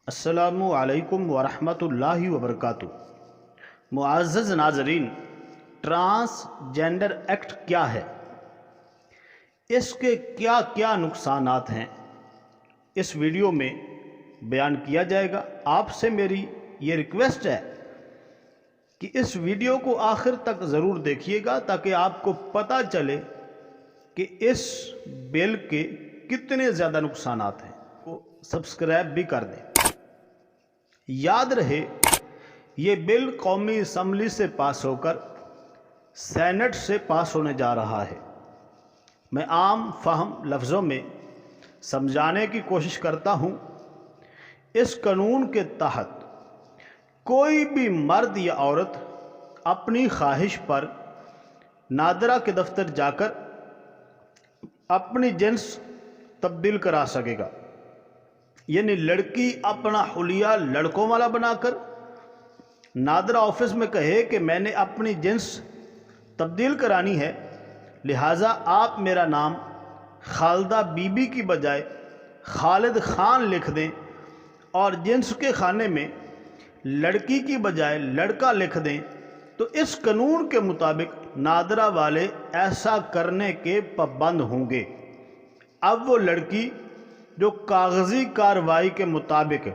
السلام علیکم ورحمۃ اللہ وبرکاتہ۔ معزز ناظرین، ٹرانسجینڈر ایکٹ کیا ہے؟ اس کے کیا کیا نقصانات ہیں، اس ویڈیو میں بیان کیا جائے گا۔ آپ سے میری یہ ریکویسٹ ہے کہ اس ویڈیو کو آخر تک ضرور دیکھیے گا تاکہ آپ کو پتہ چلے کہ اس بل کے کتنے زیادہ نقصانات ہیں۔ کو سبسکرائب بھی کر دیں۔ یاد رہے، یہ بل قومی اسمبلی سے پاس ہو کر سینٹ سے پاس ہونے جا رہا ہے۔ میں عام فہم لفظوں میں سمجھانے کی کوشش کرتا ہوں۔ اس قانون کے تحت کوئی بھی مرد یا عورت اپنی خواہش پر نادرہ کے دفتر جا کر اپنی جنس تبدیل کرا سکے گا، یعنی لڑکی اپنا حلیہ لڑکوں والا بنا کر نادرہ آفس میں کہے کہ میں نے اپنی جنس تبدیل کرانی ہے، لہٰذا آپ میرا نام خالدہ بی بی کی بجائے خالد خان لکھ دیں اور جنس کے خانے میں لڑکی کی بجائے لڑکا لکھ دیں، تو اس قانون کے مطابق نادرہ والے ایسا کرنے کے پابند ہوں گے۔ اب وہ لڑکی جو کاغذی کارروائی کے مطابق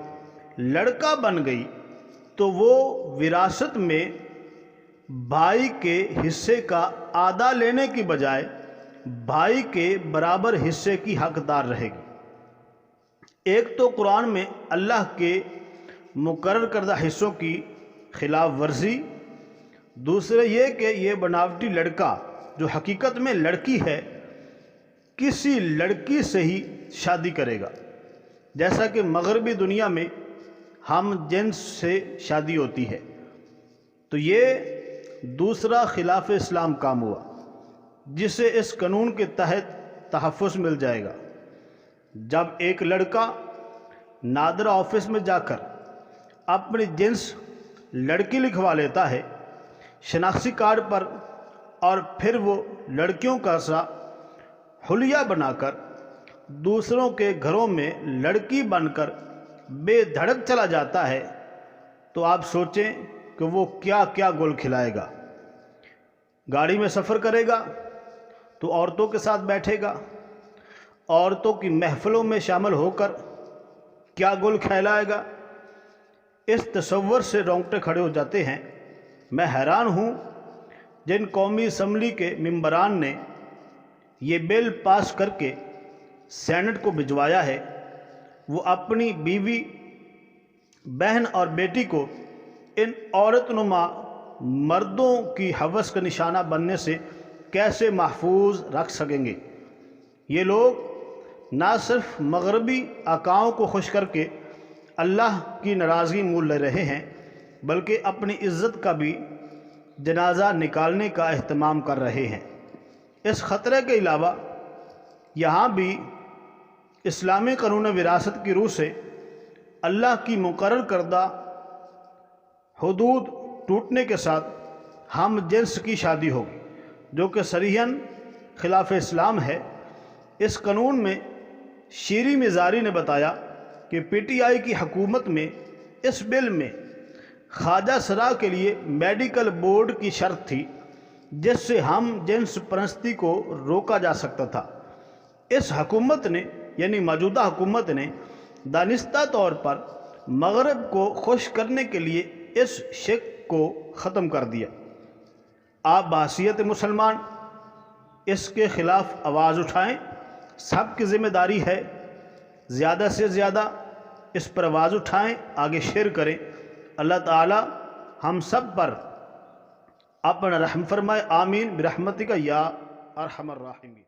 لڑکا بن گئی تو وہ وراثت میں بھائی کے حصے کا آدھا لینے کی بجائے بھائی کے برابر حصے کی حقدار رہے گی۔ ایک تو قرآن میں اللہ کے مقرر کردہ حصوں کی خلاف ورزی، دوسرے یہ کہ یہ بناوٹی لڑکا جو حقیقت میں لڑکی ہے کسی لڑکی سے ہی شادی کرے گا، جیسا کہ مغربی دنیا میں ہم جنس سے شادی ہوتی ہے۔ تو یہ دوسرا خلاف اسلام کام ہوا جسے اس قانون کے تحت تحفظ مل جائے گا۔ جب ایک لڑکا نادرہ آفس میں جا کر اپنی جنس لڑکی لکھوا لیتا ہے شناختی کارڈ پر، اور پھر وہ لڑکیوں کا سا حلیہ بنا کر دوسروں کے گھروں میں لڑکی بن کر بے دھڑک چلا جاتا ہے، تو آپ سوچیں کہ وہ کیا کیا گل کھلائے گا۔ گاڑی میں سفر کرے گا تو عورتوں کے ساتھ بیٹھے گا، عورتوں کی محفلوں میں شامل ہو کر کیا گل کھلائے گا۔ اس تصور سے رونگٹے کھڑے ہو جاتے ہیں۔ میں حیران ہوں جن قومی اسمبلی کے ممبران نے یہ بل پاس کر کے سینٹ کو بھجوایا ہے، وہ اپنی بیوی، بہن اور بیٹی کو ان عورت نما مردوں کی ہوس کا نشانہ بننے سے کیسے محفوظ رکھ سکیں گے؟ یہ لوگ نہ صرف مغربی آقاؤں کو خوش کر کے اللہ کی ناراضگی مول لے رہے ہیں، بلکہ اپنی عزت کا بھی جنازہ نکالنے کا اہتمام کر رہے ہیں۔ اس خطرے کے علاوہ یہاں بھی اسلامی قانون وراثت کی روح سے اللہ کی مقرر کردہ حدود ٹوٹنے کے ساتھ ہم جنس کی شادی ہوگی، جو کہ صریحاً خلاف اسلام ہے۔ اس قانون میں شیریں مزاری نے بتایا کہ پی ٹی آئی کی حکومت میں اس بل میں خواجہ سرا کے لیے میڈیکل بورڈ کی شرط تھی جس سے ہم جنس پرستی کو روکا جا سکتا تھا۔ اس حکومت نے، یعنی موجودہ حکومت نے، دانستہ طور پر مغرب کو خوش کرنے کے لیے اس شک کو ختم کر دیا۔ آپ بحیثیت مسلمان اس کے خلاف آواز اٹھائیں، سب کی ذمہ داری ہے، زیادہ سے زیادہ اس پر آواز اٹھائیں، آگے شیئر کریں۔ اللہ تعالی ہم سب پر اپنا رحم فرمائے، آمین برحمتک یا ارحم الراحمین۔